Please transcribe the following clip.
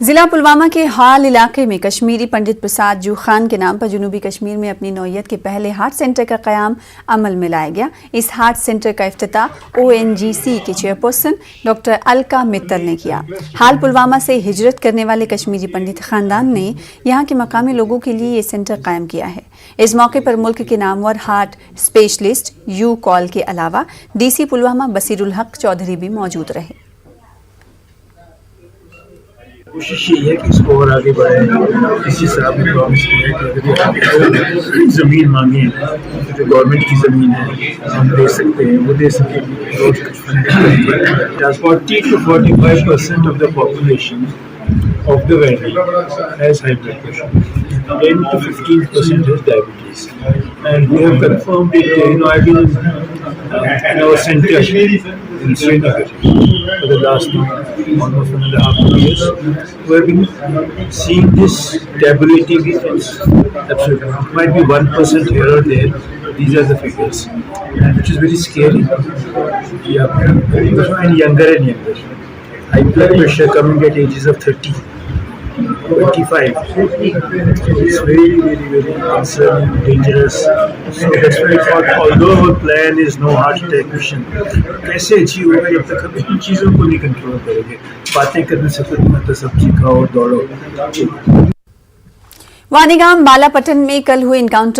जिला पुलवामा के हाल इलाके में कश्मीरी पंडित प्रसाद जू खान के नाम पर जनूबी कश्मीर में अपनी नौयत के पहले हार्ट सेंटर का क़याम अमल में लाया गया। इस हार्ट सेंटर का इफ्तिताह ONGC के चेयरपर्सन डॉक्टर अलका मित्तल ने किया। हाल पुलवामा से हिजरत करने वाले कश्मीरी पंडित खानदान ने यहाँ के मकामी लोगों के लिए ये सेंटर कायम किया है। इस मौके पर मुल्क के Namvar heart specialist you call के अलावा DC पुलवामा बसीरुल हक चौधरी भी मौजूद रहे। कोशिश यही है कि इसको और आगे बढ़ाएं। किसी साहब ने प्रॉमिस किया है कि अगर ज़मीन मांगे तो जो गवर्नमेंट की ज़मीन है हम दे सकते हैं, वो दे सकें। 40 to 45% of the population of the valley has high blood pressure. 10 to 15% has diabetes, and we have confirmed it. I've been in our center in Srinagar for the last almost 1.5 years. We have been seeing this tabulating effects. Absolutely, it might be 1% here or there. These are the figures, and which is very scary. Yeah, and younger and younger. High blood pressure coming at ages of 30, 25. It's very concerning, dangerous. So that's why I thought, although our plan is no heart attack mission, कैसे achieve होगा जब तक हम इन चीज़ों को नहीं control करेंगे। बातें करने से कुछ मत, सब्जी खाओ, दौड़ो। वानीगाम बालापट्टन में कल हुए इनकाउंटर